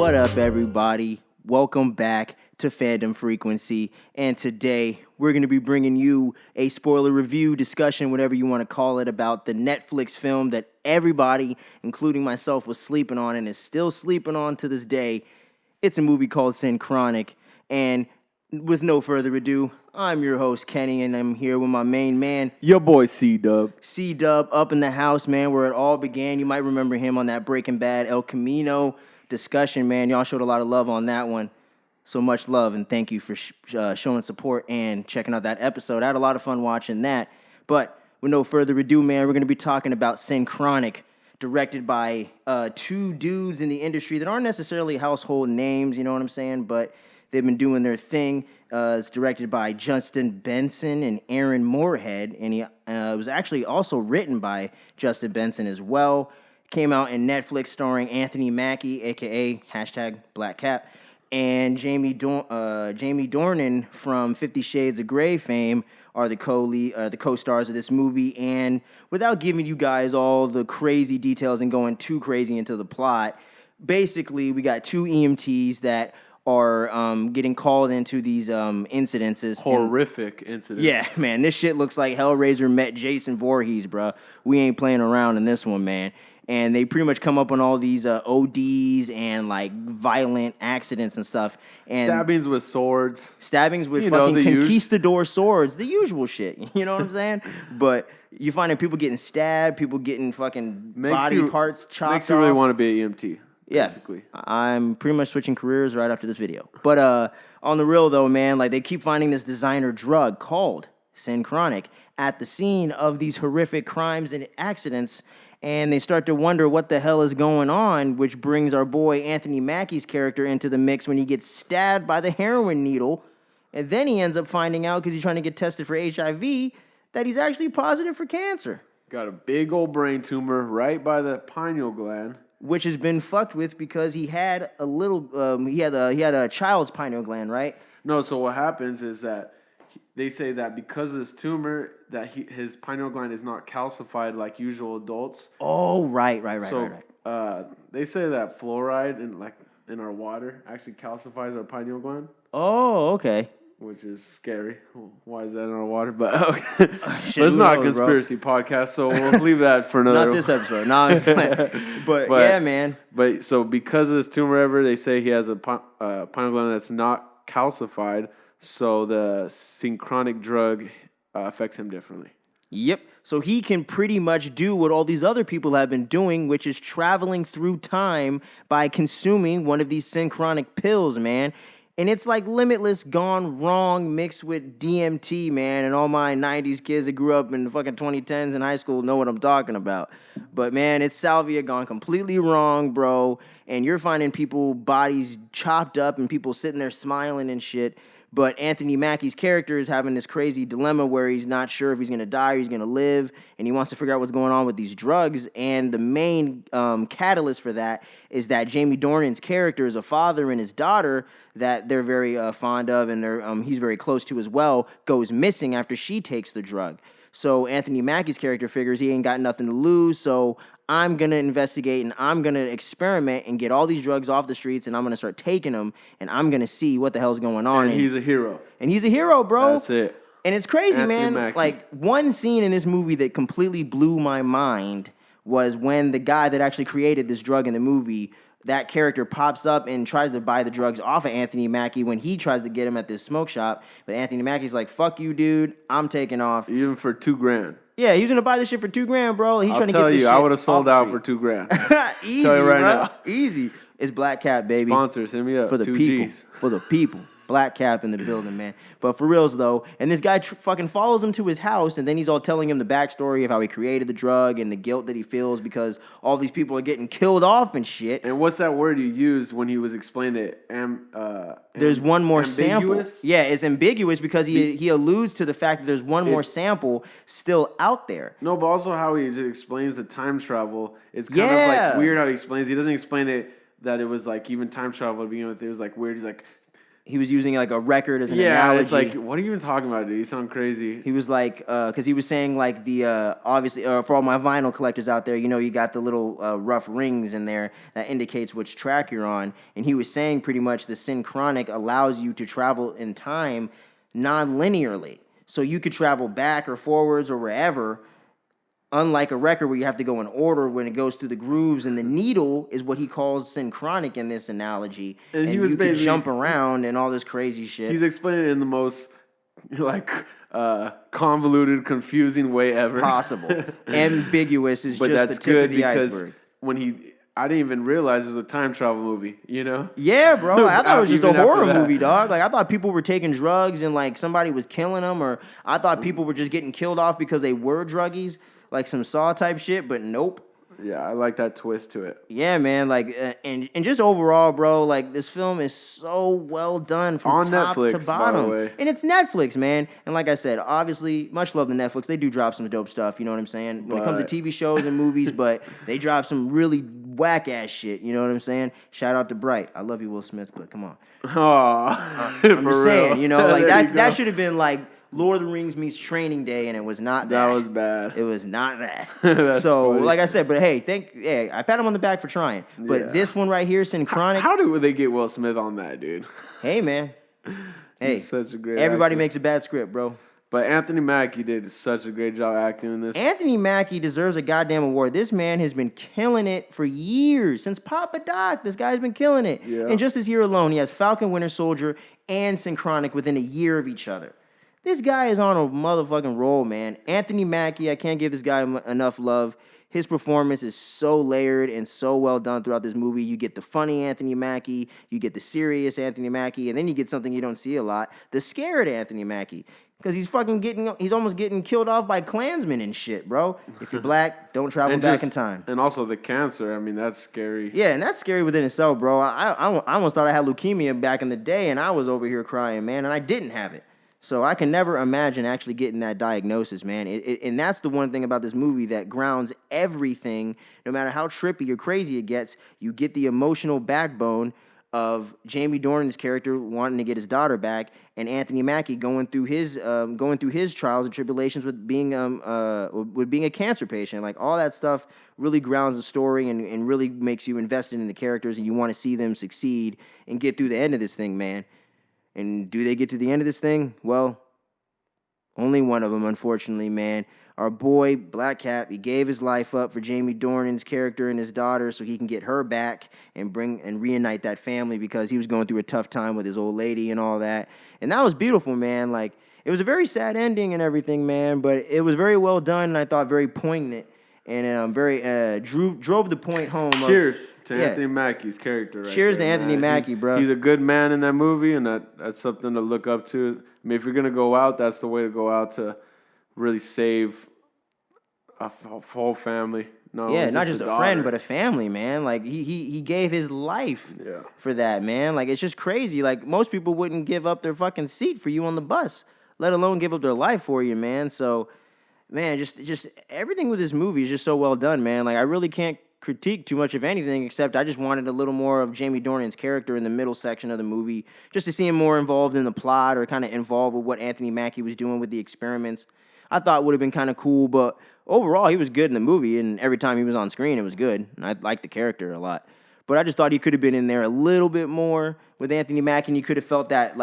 What up, everybody? Welcome back to Fandom Frequency. And today, we're going to be bringing you a spoiler review discussion, whatever you want to call it, about the Netflix film that everybody, including myself, was sleeping on and is still sleeping on to this day. It's a movie called Synchronic. And with no further ado, I'm your host, Kenny, and I'm here with my main man, your boy C-Dub. C-Dub, up in the house, man, where it all began. You might remember him on that Breaking Bad El Camino discussion, man. Y'all showed a lot of love on that one. So much love, and thank you for showing support and checking out that episode. I had a lot of fun watching that. But with no further ado, man, we're going to be talking about Synchronic, directed by two dudes in the industry that aren't necessarily household names, you know what I'm saying? But they've been doing their thing. It's directed by Justin Benson and Aaron Moorhead, and it was actually also written by Justin Benson as well. Came out in Netflix, starring Anthony Mackie, a.k.a. #BlackCap, and Jamie Dornan from 50 Shades of Grey fame are the co-stars of this movie. And without giving you guys all the crazy details and going too crazy into the plot, basically we got two EMTs that are getting called into these incidences. Horrific incidents. Yeah, man, this shit looks like Hellraiser met Jason Voorhees, bro. We ain't playing around in this one, man. And they pretty much come up on all these ODs and, like, violent accidents and stuff. And stabbings with swords. Stabbings with fucking conquistador swords. The usual shit. You know what I'm saying? But you find that people getting stabbed, people getting fucking body parts chopped off. Makes you really want to be an EMT. Yeah, basically. I'm pretty much switching careers right after this video. But on the real, though, man, like, they keep finding this designer drug called Synchronic at the scene of these horrific crimes and accidents. And they start to wonder what the hell is going on, which brings our boy Anthony Mackie's character into the mix when he gets stabbed by the heroin needle. And then he ends up finding out, because he's trying to get tested for HIV, that he's actually positive for cancer. Got a big old brain tumor right by the pineal gland. Which has been fucked with because he had a little, he had a child's pineal gland, right? No, so what happens is that they say that because of this tumor, that his pineal gland is not calcified like usual adults. Oh, right. They say that fluoride in our water actually calcifies our pineal gland. Oh, okay. Which is scary. Why is that in our water? But okay. It's not a conspiracy podcast, so we'll leave that for another. Not this episode. No, but yeah, man. But so because of this tumor, they say he has a pineal gland that's not calcified, so the Synchronic drug affects him differently. Yep. So he can pretty much do what all these other people have been doing, which is traveling through time by consuming one of these Synchronic pills, man. And it's like Limitless gone wrong mixed with DMT, man. And all my 90s kids that grew up in the fucking 2010s in high school know what I'm talking about. But, man, it's Salvia gone completely wrong, bro. And you're finding people bodies chopped up and people sitting there smiling and shit. But Anthony Mackie's character is having this crazy dilemma where he's not sure if he's going to die or he's going to live, and he wants to figure out what's going on with these drugs. And the main catalyst for that is that Jamie Dornan's character is a father, and his daughter that they're very fond of and he's very close to as well goes missing after she takes the drug. So Anthony Mackie's character figures he ain't got nothing to lose, so I'm going to investigate and I'm going to experiment and get all these drugs off the streets, and I'm going to start taking them, and I'm going to see what the hell's going on. And he's a hero. And he's a hero, bro. That's it. And it's crazy, Anthony man. Mackie. Like, one scene in this movie that completely blew my mind was when the guy that actually created this drug in the movie, that character pops up and tries to buy the drugs off of Anthony Mackie when he tries to get him at this smoke shop. But Anthony Mackie's like, fuck you, dude. I'm taking off. Even for $2,000. Yeah, he was gonna buy this shit for $2,000, bro. He's trying to get this shit. I would have sold out for $2,000. Easy, tell you right bro. now. Easy. It's BlackCap, baby. Sponsors, hit me up. For the people. Gs. For the people. BlackCap in the building, man. But for reals, though, and this guy fucking follows him to his house, and then he's all telling him the backstory of how he created the drug and the guilt that he feels because all these people are getting killed off and shit. And what's that word you used when he was explaining it? There's one more ambiguous? sample. Yeah, it's ambiguous because he alludes to the fact that there's one more sample still out there. No, but also how he just explains the time travel. It's kind of like weird how he explains. He doesn't explain it that it was like even time travel to begin with. It was like weird. He's like, he was using like a record as an Yeah, analogy. it's like, what are you even talking about, dude? You sound crazy. He was like, because he was saying like the obviously for all my vinyl collectors out there, you got the little rough rings in there that indicates which track you're on, and he was saying pretty much the Synchronic allows you to travel in time non-linearly, so you could travel back or forwards or wherever. Unlike a record where you have to go in order when it goes through the grooves, and the needle is what he calls synchronic in this analogy, And he and was you can basically jump around and all this crazy shit. He's explaining it in the most like convoluted, confusing way ever Possible. Ambiguous is but just that's the tip good of the because iceberg. I didn't even realize it was a time travel movie, you know? Yeah, bro. I thought it was just a Even after horror that. movie, dog. Like I thought people were taking drugs and like somebody was killing them, or I thought people were just getting killed off because they were druggies, like some Saw type shit. But nope. Yeah, I like that twist to it. Yeah, man. Like and just overall, bro. Like this film is so well done from On top Netflix, to by the bottom, way. and it's Netflix, man. And like I said, obviously, much love to Netflix. They do drop some dope stuff. You know what I'm saying? When it comes to But- TV shows and movies, but they drop some really whack ass shit. You know what I'm saying? Shout out to Bright. I love you, Will Smith, but come on. Oh, I'm just saying, like There you that go. should have been like Lord of the Rings meets Training Day, and it was not that. That was bad. It was not that. That's So, funny. like I said, but hey, I pat him on the back for trying. But Yeah. this one right here, Synchronic. How do they get Will Smith on that, dude? Hey, man. Hey, He's such a great everybody actor. makes a bad script, bro. But Anthony Mackie did such a great job acting in this. Anthony Mackie deserves a goddamn award. This man has been killing it for years. Since Papa Doc, this guy's been killing it. Yeah. And just this year alone, he has Falcon Winter Soldier and Synchronic within a year of each other. This guy is on a motherfucking roll, man. Anthony Mackie, I can't give this guy enough love. His performance is so layered and so well done throughout this movie. You get the funny Anthony Mackie, you get the serious Anthony Mackie, and then you get something you don't see a lot, the scared Anthony Mackie. Because he's almost getting killed off by Klansmen and shit, bro. If you're black, don't travel back in time. And also the cancer. I mean, that's scary. Yeah, and that's scary within itself, bro. I almost thought I had leukemia back in the day, and I was over here crying, man, and I didn't have it. So I can never imagine actually getting that diagnosis, man. And that's the one thing about this movie that grounds everything, no matter how trippy or crazy it gets. You get the emotional backbone of Jamie Dornan's character wanting to get his daughter back, and Anthony Mackie going through his trials and tribulations with being a cancer patient. Like all that stuff really grounds the story and really makes you invested in the characters, and you want to see them succeed and get through the end of this thing, man. And do they get to the end of this thing? Well, only one of them, unfortunately, man. Our boy, Black Cap, he gave his life up for Jamie Dornan's character and his daughter so he can get her back and reunite that family because he was going through a tough time with his old lady and all that. And that was beautiful, man. Like, it was a very sad ending and everything, man, but it was very well done and I thought very poignant. And drove the point home. Cheers to Anthony Mackie's character. Cheers there, to Anthony man. Mackie, bro. He's a good man in that movie, and that's something to look up to. I mean, if you're gonna go out, that's the way to go out to really save a whole family. No, not just a daughter. friend, but a family, man. Like he gave his life for that, man. Like it's just crazy. Like most people wouldn't give up their fucking seat for you on the bus, let alone give up their life for you, man. So. Man, just everything with this movie is just so well done, man. Like, I really can't critique too much of anything, except I just wanted a little more of Jamie Dornan's character in the middle section of the movie, just to see him more involved in the plot or kind of involved with what Anthony Mackie was doing with the experiments. I thought would have been kind of cool, but overall, he was good in the movie, and every time he was on screen, it was good. And I liked the character a lot. But I just thought he could have been in there a little bit more with Anthony Mackie, and you could have felt that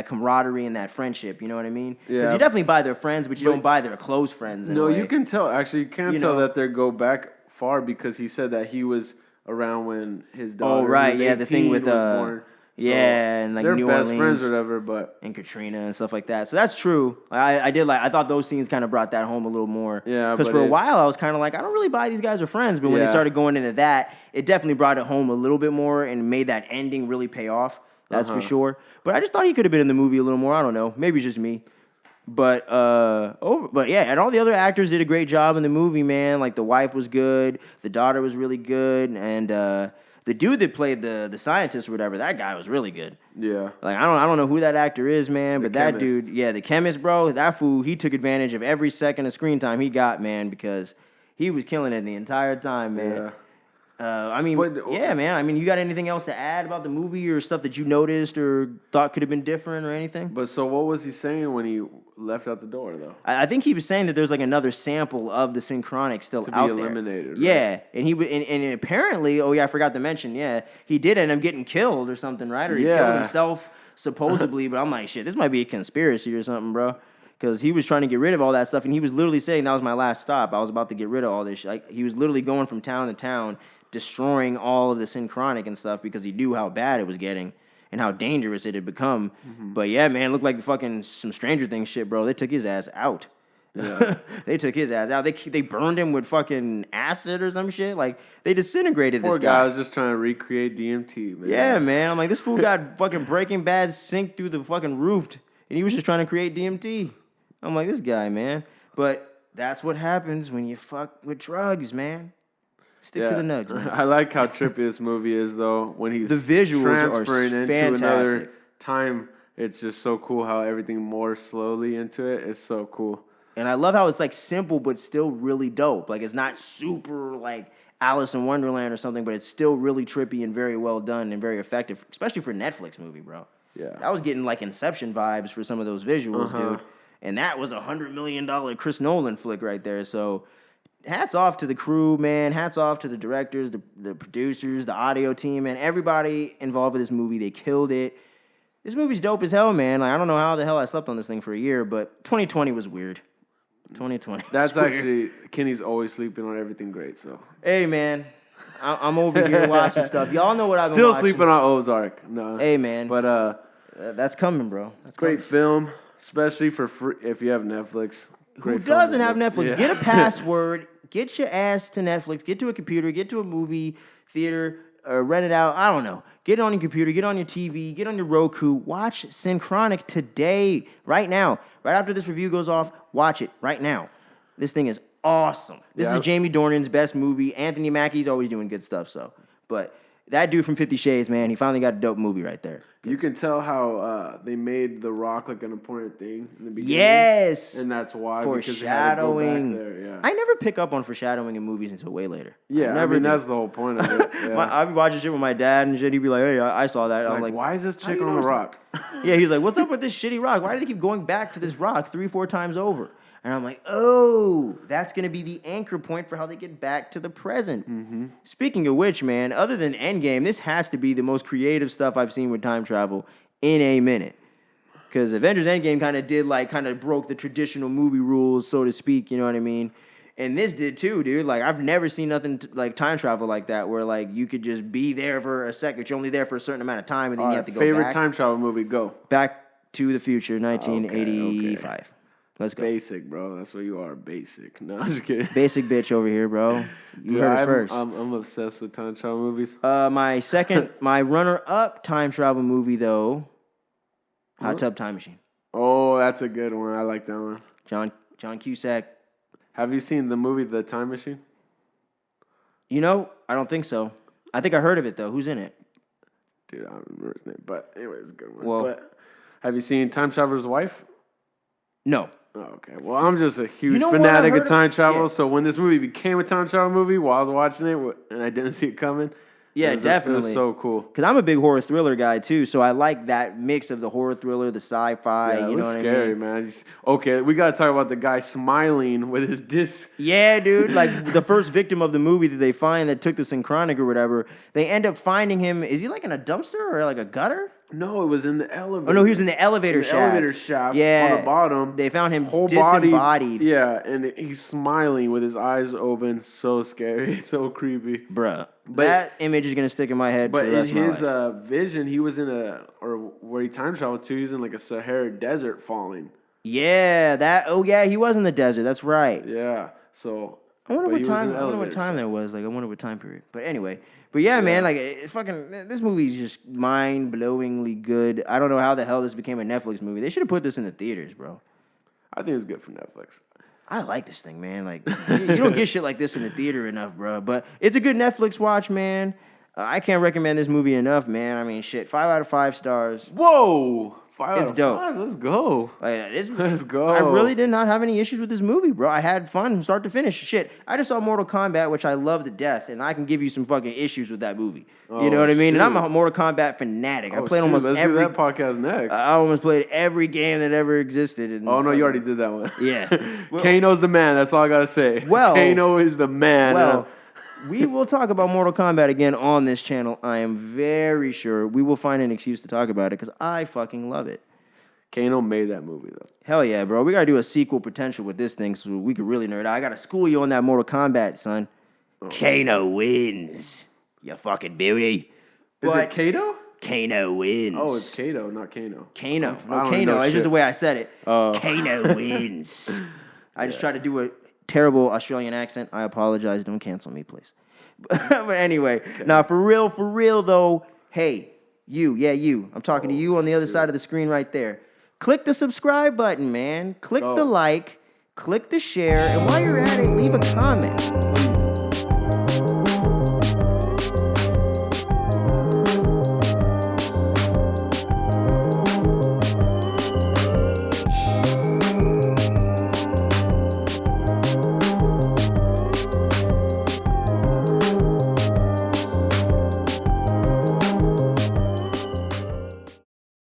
camaraderie and that friendship. You know what I mean? Yeah. Because you definitely buy their friends, but you don't buy their close friends. In a way. You can tell. Actually, you can't You tell know. that they go back far because he said that he was around when his daughter. Oh right, was yeah, the thing 18, with was born. So and like they're New best Orleans friends or whatever. But and Katrina and stuff like that. So that's true. I thought those scenes kind of brought that home a little more. Yeah, because but for a while I was kind of like, I don't really buy these guys are friends, but when they Yeah. started going into that, it definitely brought it home a little bit more and made that ending really pay off. That's for sure. But I just thought he could have been in the movie a little more. I don't know. Maybe it's just me. But yeah, and all the other actors did a great job in the movie, man. Like the wife was good, the daughter was really good, and the dude that played the scientist or whatever, that guy was really good. yeah, Like I don't know who that actor is, man, but that chemist. dude, the chemist, bro, that fool, he took advantage of every second of screen time he got, man, because he was killing it the entire time, man. yeah. I mean, But- yeah, man. I mean, you got anything else to add about the movie or stuff that you noticed or thought could have been different or anything? But so what was he saying when he left out the door, though? I think he was saying that there's like another sample of the Synchronic still To be out eliminated, there. right? Yeah, and and apparently, oh yeah, I forgot to mention, yeah, he did end up getting killed or something, right? Or he killed Yeah. himself supposedly. But I'm like, shit, this might be a conspiracy or something, bro. Because he was trying to get rid of all that stuff, and he was literally saying that was my last stop. I was about to get rid of all this shit. Like, he was literally going from town to town, destroying all of the Synchronic and stuff because he knew how bad it was getting and how dangerous it had become. But yeah, man, it looked like fucking some Stranger Things shit, bro. They took his ass out. Yeah. They took his ass out. They burned him with fucking acid or some shit. Like, they disintegrated Poor this guy guy. was just trying to recreate DMT, man. Yeah, man. I'm like, this fool got fucking Breaking Bad synced through the fucking roof, and he was just trying to create DMT. I'm like, this guy, man. But that's what happens when you fuck with drugs, man. Stick to the nugs, man. I like how trippy this movie is, though. When he's The visuals are transferring into fantastic. another time, it's just so cool how everything more slowly into it. It's so cool. And I love how it's like simple, but still really dope. Like, it's not super like Alice in Wonderland or something, but it's still really trippy and very well done and very effective, especially for a Netflix movie, bro. Yeah. I was getting like Inception vibes for some of those visuals, dude. And that was $100 million Chris Nolan flick right there. So hats off to the crew, man. Hats off to the directors, the producers, the audio team, and everybody involved with this movie. They killed it. This movie's dope as hell, man. Like, I don't know how the hell I slept on this thing for a year, but 2020 was weird. 2020. That's was weird. actually, Kenny's always sleeping on everything great, so. Hey, man. I'm over here watching stuff. Y'all know what I've been Still watching. sleeping on Ozark. No. Hey, man. But That's coming, bro. That's great coming. film, especially for free if you have Netflix. Who Great film doesn't to have look- Netflix? Yeah. Get a password. Get your ass to Netflix. Get to a computer. Get to a movie theater. Rent it out. I don't know. Get it on your computer. Get it on your TV. Get on your Roku. Watch Synchronic today. Right now. Right after this review goes off, watch it right now. This thing is awesome. This is Jamie Dornan's best movie. Anthony Mackie's always doing good stuff, so. But that dude from 50 Shades, man, he finally got a dope movie right there. You can tell how they made The Rock like an important thing in the beginning. Yes. And that's why. Because they had to go back Foreshadowing. there, yeah. I never pick up on foreshadowing in movies until way later. Yeah, never I mean, do. that's the whole point of it. Yeah. I'd be watching shit with my dad and shit. He'd be like, "Hey, I saw that." I'm like, why is this "How chick you on the notice rock? that?" Yeah, he's like, "What's up with this shitty rock? Why do they keep going back to this rock 3-4 times over?" And I'm like, "Oh, that's gonna be the anchor point for how they get back to the present." Mm-hmm. Speaking of which, man, other than Endgame, this has to be the most creative stuff I've seen with time travel in a minute. Because Avengers Endgame kind of broke the traditional movie rules, so to speak. You know what I mean? And this did too, dude. Like, I've never seen nothing like time travel like that, where like you could just be there for a second. You're only there for a certain amount of time, and then you have to go favorite back. time travel movie, go. Back to the Future, 1985. Okay. Let's go. Basic, bro. That's what you are, basic. No, I'm just kidding. Basic bitch over here, bro. You Dude, heard it first. I'm obsessed with time travel movies. My runner-up time travel movie though, Hot Tub Time Machine. Oh, that's a good one. I like that one. John Cusack. Have you seen the movie The Time Machine? You know, I don't think so. I think I heard of it though. Who's in it? Dude, I don't remember his name. But anyway, it's a good one. Well- but have you seen Time Traveler's Wife? No. Oh, okay. Well, I'm just a huge You know what? fanatic I of heard time travel. yeah. So when this movie became a time travel movie while I was watching it and I didn't see it coming, Yeah, it was definitely. so cool. Because I'm a big horror thriller guy too, so I like that mix of the horror thriller, the sci-fi. Yeah, it you was know what scary, I mean? man. Okay, we got to talk about the guy smiling with his disc. Yeah, dude. Like the first victim of the movie that they find that took the Synchronic or whatever, they end up finding him. Is he like in a dumpster or like a gutter? No, it was in the elevator. Oh no, he was in the elevator shaft. Elevator shaft. Yeah, On the bottom. They found him Whole disembodied. body. Yeah, and he's smiling with his eyes open. So scary. So creepy. Bruh. But- that image is gonna stick in my head for But the in rest of my his life. vision, he was in where he time traveled to, he was in like a Sahara desert falling. Yeah, he was in the desert. That's right. Yeah. So. I wonder but what he was in time. the I wonder what elevator time shaft. that was. Like, I wonder what time period. But anyway, man, like, it's fucking. This movie is just mind-blowingly good. I don't know how the hell this became a Netflix movie. They should have put this in the theaters, bro. I think it's good for Netflix. I like this thing, man. Like, you don't get shit like this in the theater enough, bro. But it's a good Netflix watch, man. I can't recommend this movie enough, man. I mean, shit, 5 out of 5 stars. Whoa! 5 It's out of dope. 5. Let's go. Let's go. I really did not have any issues with this movie, bro. I had fun from start to finish. Shit, I just saw Mortal Kombat, which I love to death, and I can give you some fucking issues with that movie. You know what I mean? And I'm a Mortal Kombat fanatic. I played almost Let's every. do that podcast next. I almost played every game that ever existed. And oh no, you already did that one. Yeah. Kano's the man. That's all I gotta say. Well, Kano is the man. Well, we will talk about Mortal Kombat again on this channel. I am very sure we will find an excuse to talk about it because I fucking love it. Kano made that movie though. Hell yeah, bro. We gotta do a sequel potential with this thing so we could really nerd out. I gotta school you on that Mortal Kombat, son. Kano wins. You fucking beauty. Is it Kato? Kano wins. Oh, it's Kato, not Kano. Kano. I don't Kano. know It's shit. just the way I said it. Oh. Kano wins. I just tried to do a terrible Australian accent. I apologize. Don't cancel me, please. But anyway, now for real though, hey, you. I'm talking to you on the other side of the screen right there. Click the subscribe button, man. Click the like. Click the share. And while you're at it, leave a comment.